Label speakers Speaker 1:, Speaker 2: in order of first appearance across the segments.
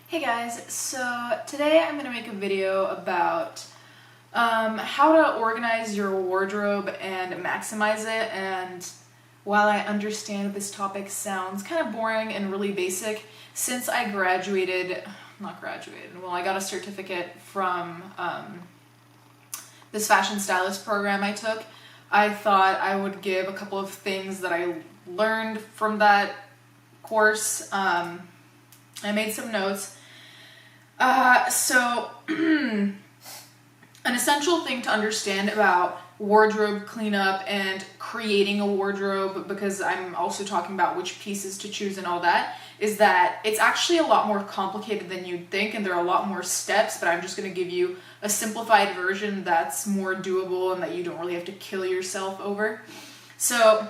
Speaker 1: Hey guys, so today I'm going to make a video about how to organize your wardrobe and maximize it. And while I understand this topic sounds kind of boring and really basic, since I I got a certificate from this Fashion Stylist program I took, I thought I would give a couple of things that I learned from that course. I made some notes. An essential thing to understand about wardrobe cleanup and creating a wardrobe, because I'm also talking about which pieces to choose and all that, is that it's actually a lot more complicated than you'd think, and there are a lot more steps, but I'm just going to give you a simplified version that's more doable and that you don't really have to kill yourself over. So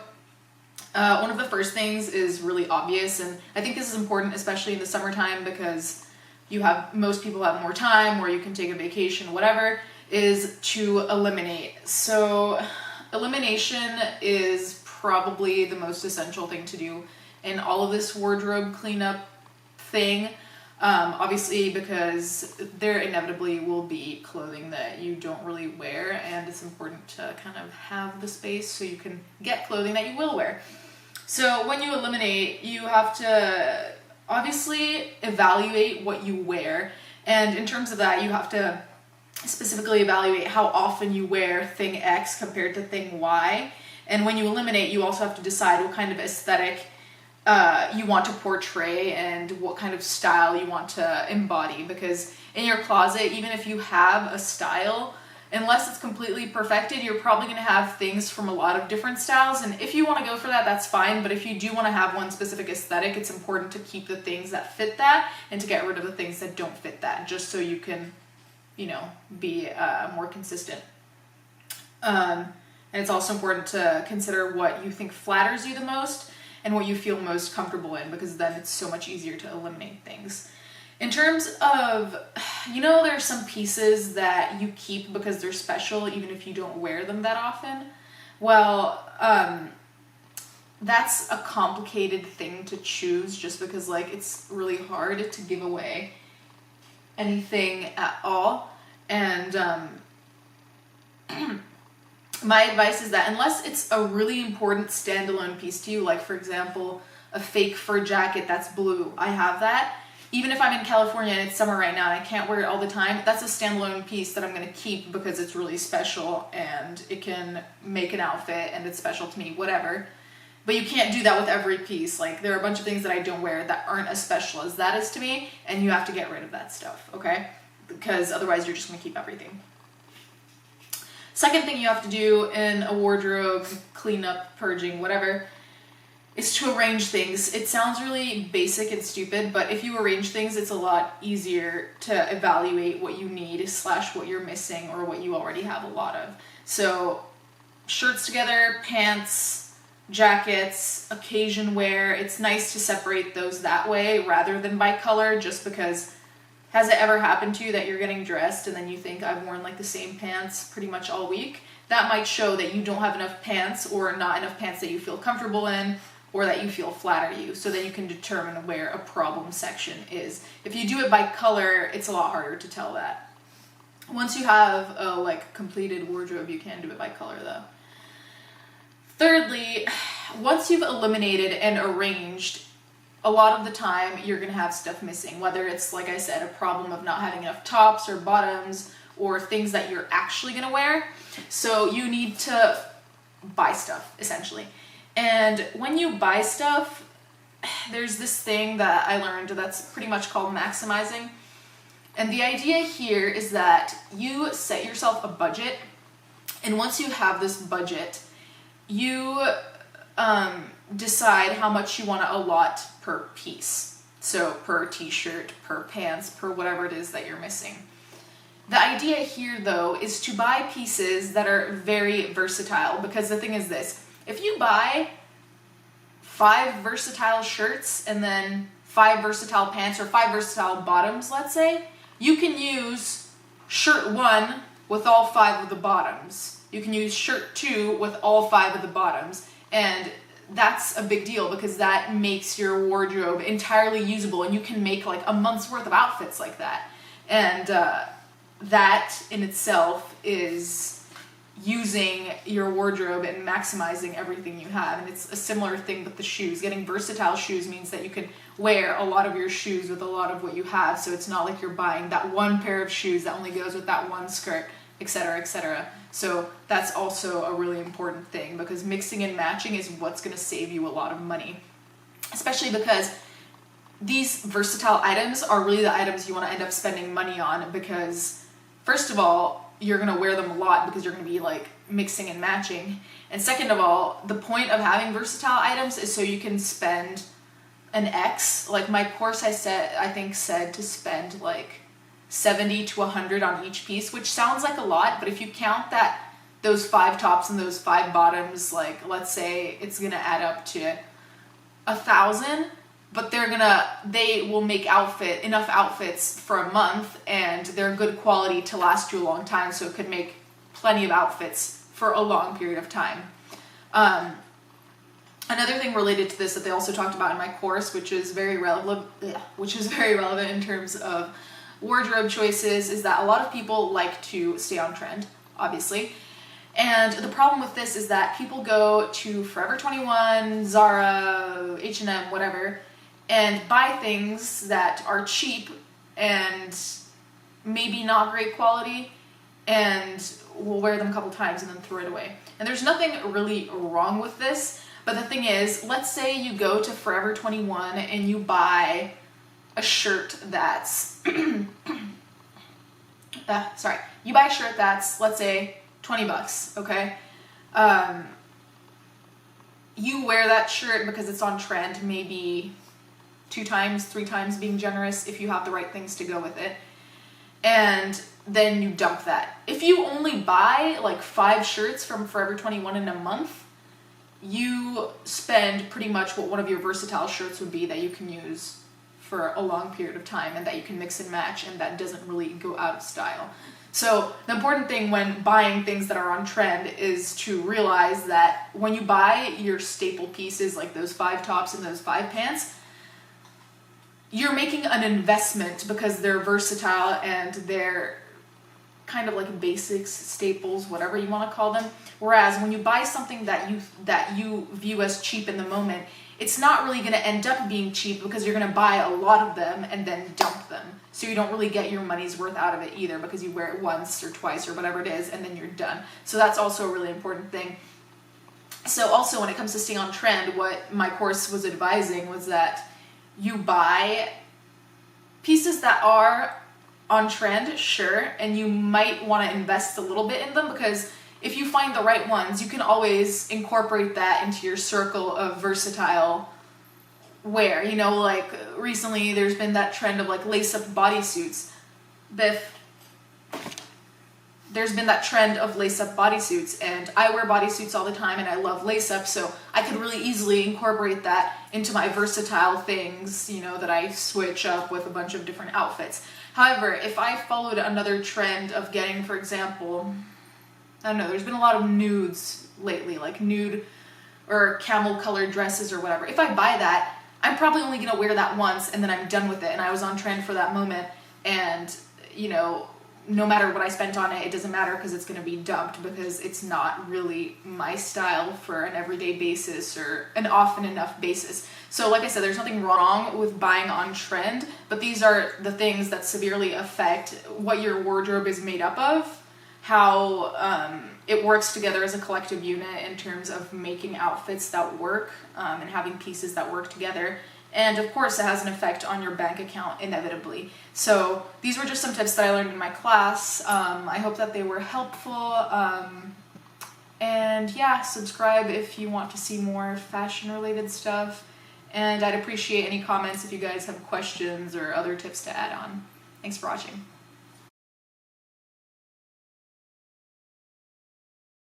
Speaker 1: one of the first things is really obvious, and I think this is important, especially in the summertime, because most people have more time, or you can take a vacation, whatever, is to eliminate. So elimination is probably the most essential thing to do in all of this wardrobe cleanup thing. Obviously, because there inevitably will be clothing that you don't really wear, and it's important to kind of have the space so you can get clothing that you will wear. So when you eliminate, you have to obviously evaluate what you wear, and in terms of that, you have to specifically evaluate how often you wear thing X compared to thing Y. And when you eliminate, you also have to decide what kind of aesthetic you want to portray and what kind of style you want to embody, because in your closet, even if you have a style, unless it's completely perfected, you're probably going to have things from a lot of different styles. And if you want to go for that, that's fine. But if you do want to have one specific aesthetic, it's important to keep the things that fit that and to get rid of the things that don't fit that, just so you can, be more consistent. And it's also important to consider what you think flatters you the most and what you feel most comfortable in, because then it's so much easier to eliminate things. In terms of, there are some pieces that you keep because they're special, even if you don't wear them that often. Well, that's a complicated thing to choose, just because, it's really hard to give away anything at all. And my advice is that unless it's a really important standalone piece to you, like, for example, a fake fur jacket that's blue, I have that. Even if I'm in California and it's summer right now and I can't wear it all the time, that's a standalone piece that I'm going to keep because it's really special and it can make an outfit and it's special to me, whatever. But you can't do that with every piece. There are a bunch of things that I don't wear that aren't as special as that is to me, and you have to get rid of that stuff, okay? Because otherwise you're just going to keep everything. Second thing you have to do in a wardrobe cleanup, purging, whatever, is to arrange things. It sounds really basic and stupid, but if you arrange things, it's a lot easier to evaluate what you need / what you're missing or what you already have a lot of. So shirts together, pants, jackets, occasion wear, it's nice to separate those that way rather than by color, just because, has it ever happened to you that you're getting dressed and then you think, I've worn the same pants pretty much all week? That might show that you don't have enough pants, or not enough pants that you feel comfortable in, or that you feel flatter you, so that you can determine where a problem section is. If you do it by color, it's a lot harder to tell that. Once you have a completed wardrobe, you can do it by color though. Thirdly, once you've eliminated and arranged, a lot of the time you're going to have stuff missing, whether it's, like I said, a problem of not having enough tops or bottoms or things that you're actually going to wear. So you need to buy stuff, essentially. And when you buy stuff, there's this thing that I learned that's pretty much called maximizing. And the idea here is that you set yourself a budget, and once you have this budget, you decide how much you want to allot per piece. So per t-shirt, per pants, per whatever it is that you're missing. The idea here, though, is to buy pieces that are very versatile, because the thing is this: if you buy 5 versatile shirts and then 5 versatile pants or 5 versatile bottoms, let's say, you can use shirt 1 with all 5 of the bottoms. You can use shirt 2 with all 5 of the bottoms. And that's a big deal because that makes your wardrobe entirely usable, and you can make like a month's worth of outfits like that. And that in itself is using your wardrobe and maximizing everything you have. And it's a similar thing with the shoes. Getting versatile shoes means that you can wear a lot of your shoes with a lot of what you have, so it's not like you're buying that one pair of shoes that only goes with that one skirt, etc., etc. So that's also a really important thing, because mixing and matching is what's going to save you a lot of money, especially because these versatile items are really the items you want to end up spending money on, because first of all, you're going to wear them a lot because you're going to be like mixing and matching. And second of all, the point of having versatile items is so you can spend an X. Like my course I think said to spend like 70 to 100 on each piece, which sounds like a lot, but if you count that those 5 tops and those 5 bottoms, like let's say it's going to add up to 1,000, but they will make enough outfits for a month, and they're good quality to last you a long time, so it could make plenty of outfits for a long period of time. Another thing related to this that they also talked about in my course, which is very relevant in terms of wardrobe choices, is that a lot of people like to stay on trend, obviously. And the problem with this is that people go to Forever 21, Zara, H&M, whatever, and buy things that are cheap and maybe not great quality, and will wear them a couple times and then throw it away. And there's nothing really wrong with this, but the thing is, let's say you go to Forever 21 and you buy a shirt that's you buy a shirt that's, let's say, $20, okay? You wear that shirt because it's on trend, maybe 2 times, 3 times, being generous, if you have the right things to go with it, and then you dump that. If you only buy like 5 shirts from Forever 21 in a month, you spend pretty much what one of your versatile shirts would be that you can use for a long period of time, and that you can mix and match, and that doesn't really go out of style. So the important thing when buying things that are on trend is to realize that when you buy your staple pieces, like those 5 tops and those 5 pants, you're making an investment because they're versatile and they're kind of like basics, staples, whatever you want to call them. Whereas when you buy something that you view as cheap in the moment, it's not really going to end up being cheap because you're going to buy a lot of them and then dump them. So you don't really get your money's worth out of it either, because you wear it once or twice or whatever it is and then you're done. So that's also a really important thing. So also when it comes to staying on trend, what my course was advising was that you buy pieces that are on trend, sure, and you might want to invest a little bit in them, because if you find the right ones, you can always incorporate that into your circle of versatile wear. You know, like recently there's been that trend of like lace-up bodysuits. There's been that trend of lace-up bodysuits, and I wear bodysuits all the time and I love lace-up, so I could really easily incorporate that into my versatile things, you know, that I switch up with a bunch of different outfits. However, if I followed another trend of getting, for example, I don't know, there's been a lot of nudes lately, like nude or camel colored dresses or whatever. If I buy that, I'm probably only going to wear that once and then I'm done with it, and I was on trend for that moment, and, you know, no matter what I spent on it, it doesn't matter because it's going to be dumped, because it's not really my style for an everyday basis or an often enough basis. So like I said, there's nothing wrong with buying on trend, but these are the things that severely affect what your wardrobe is made up of, how it works together as a collective unit in terms of making outfits that work, and having pieces that work together. And of course, it has an effect on your bank account inevitably. So these were just some tips that I learned in my class. I hope that they were helpful. And yeah, subscribe if you want to see more fashion related stuff. And I'd appreciate any comments if you guys have questions or other tips to add on. Thanks for watching.